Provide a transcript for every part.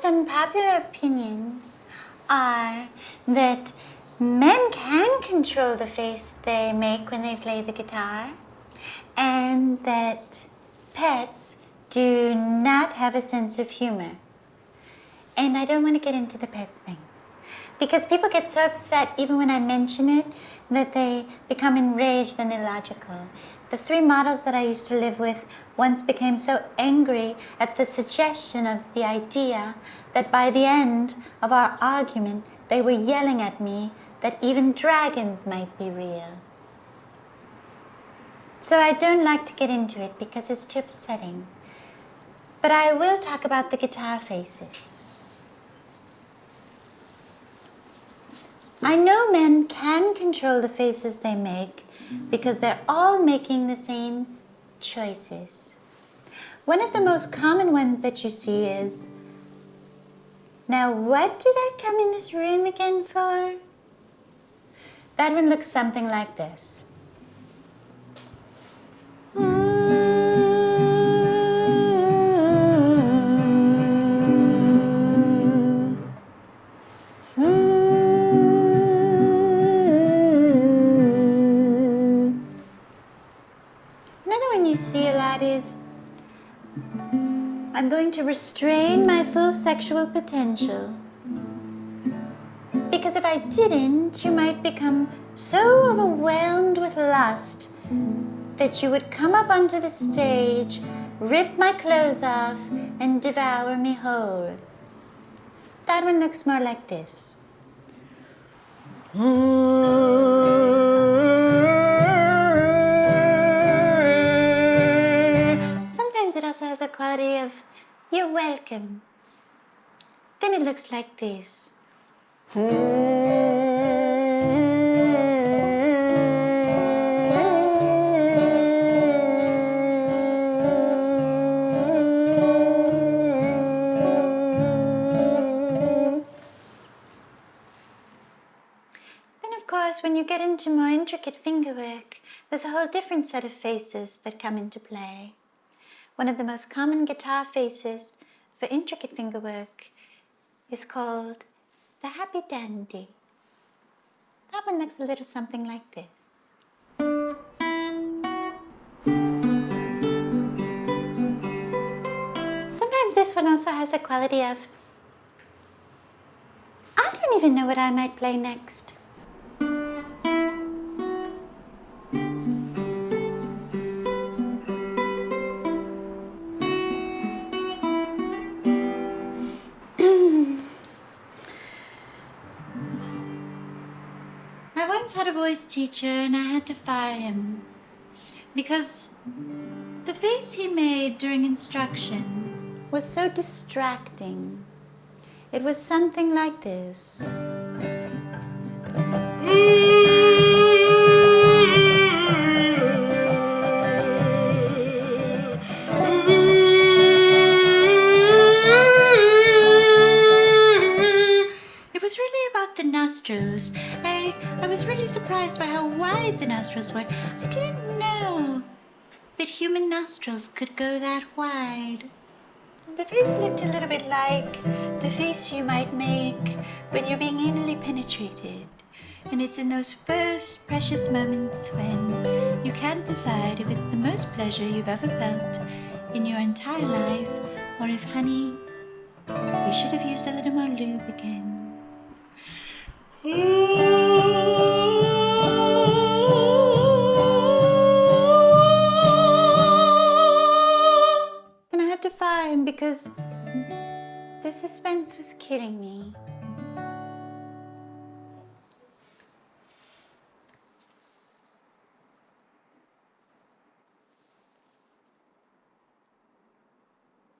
unpopular opinions are that men can control the face they make when they play the guitar, and that pets do not have a sense of humor. And I don't want to get into the pets thing, because people get so upset even when I mention it that they become enraged and illogical. The 3 models that I used to live with once became so angry at the suggestion of the idea that by the end of our argument they were yelling at me that even dragons might be real. So I don't like to get into it because it's too upsetting. But I will talk about the guitar faces. I know men can control the faces they make because they're all making the same choices. One of the most common ones that you see is, now what did I come in this room again for? That one looks something like this. See a lot is, I'm going to restrain my full sexual potential, because if I didn't, you might become so overwhelmed with lust that you would come up onto the stage, rip my clothes off, and devour me whole. That one looks more like this. It also has a quality of, you're welcome. Then it looks like this. Then of course, when you get into more intricate fingerwork, there's a whole different set of faces that come into play. One of the most common guitar faces for intricate fingerwork is called the happy dandy. That one looks a little something like this. Sometimes this one also has a quality of, I don't even know what I might play next. I had a voice teacher and I had to fire him because the face he made during instruction was so distracting. It was something like this. It was really about the nostrils. I was really surprised by how wide the nostrils were. I didn't know that human nostrils could go that wide. The face looked a little bit like the face you might make when you're being anally penetrated. And it's in those first precious moments when you can't decide if it's the most pleasure you've ever felt in your entire life, or if, honey, we should have used a little more lube again. And I had to fire him because the suspense was killing me.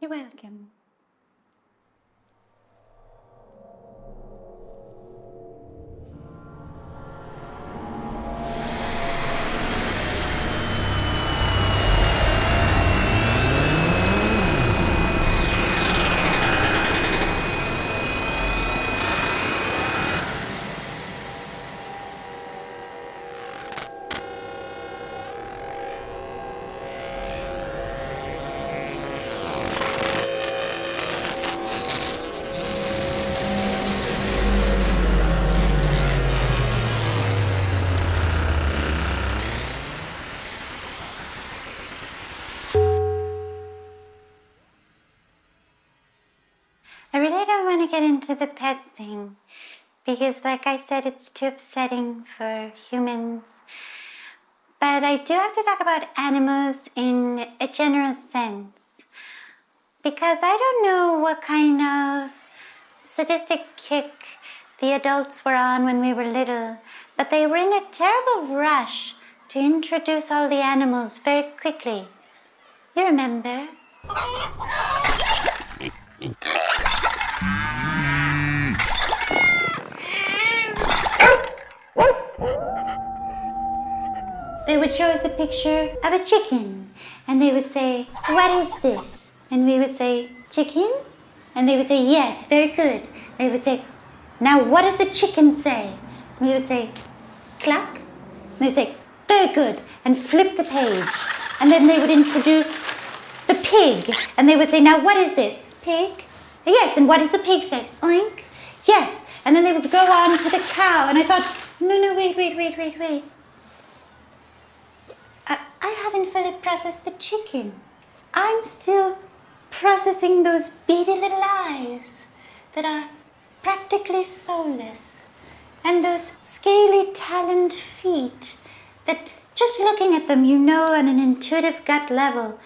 You're welcome. to get into the pets thing because, like I said, it's too upsetting for humans. But I do have to talk about animals in a general sense because I don't know what kind of sadistic kick the adults were on when we were little, but they were in a terrible rush to introduce all the animals very quickly. You remember? They would show us a picture of a chicken, and they would say, "What is this?" And we would say, "Chicken?" And they would say, "Yes, very good." They would say, "Now what does the chicken say?" And we would say, "Cluck." And they would say, "Very good," and flip the page. And then they would introduce the pig, and they would say, "Now what is this?" "Pig." "Yes, and what does the pig say?" "Oink." "Yes." And then they would go on to the cow, and I thought, no, wait. I haven't fully processed the chicken. I'm still processing those beady little eyes that are practically soulless, and those scaly taloned feet that just looking at them, you know on an intuitive gut level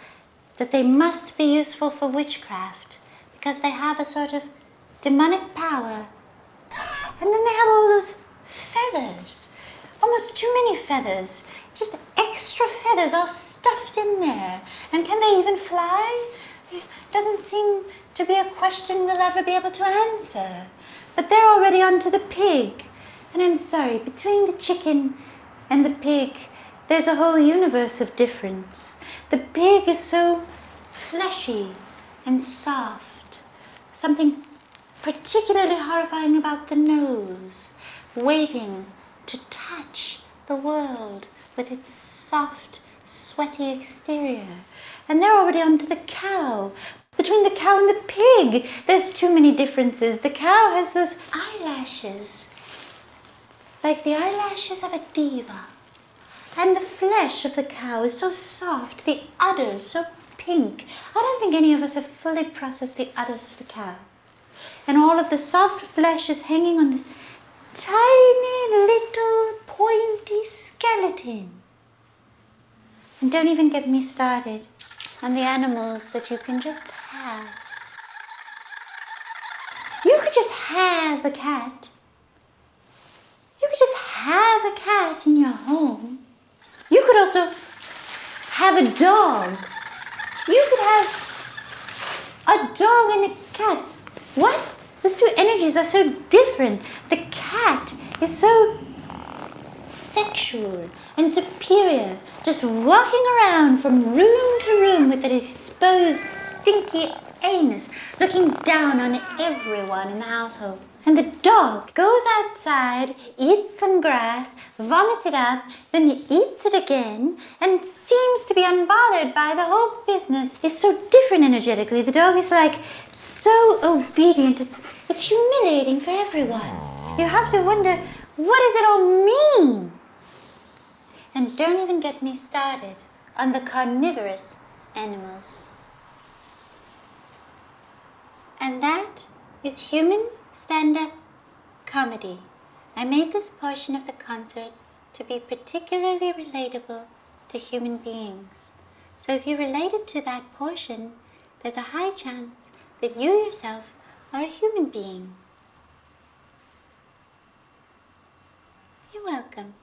that they must be useful for witchcraft because they have a sort of demonic power. And then they have all those feathers, almost too many feathers, just extra feathers all stuffed in there. And can they even fly? It doesn't seem to be a question we'll ever be able to answer. But they're already onto the pig. And I'm sorry, between the chicken and the pig, there's a whole universe of difference. The pig is so fleshy and soft. Something particularly horrifying about the nose, waiting to touch the world with its soft, sweaty exterior. And they're already onto the cow. Between the cow and the pig, there's too many differences. The cow has those eyelashes, like the eyelashes of a diva. And the flesh of the cow is so soft, the udders so pink. I don't think any of us have fully processed the udders of the cow. And all of the soft flesh is hanging on this tiny little pointy skeleton. And don't even get me started on the animals that you can just have. You could just have a cat. You could just have a cat in your home. You could also have a dog. You could have a dog and a cat. What? Those two energies are so different. The cat is so sexual and superior, just walking around from room to room with that exposed, stinky anus, looking down on everyone in the household. And the dog goes outside, eats some grass, vomits it up, then eats it again, and seems to be unbothered by the whole business. It's so different energetically. The dog is like so obedient. It's humiliating for everyone. You have to wonder, what does it all mean? And don't even get me started on the carnivorous animals. And that is human stand-up comedy. I made this portion of the concert to be particularly relatable to human beings. So if you related to that portion, there's a high chance that you yourself are a human being. You're welcome.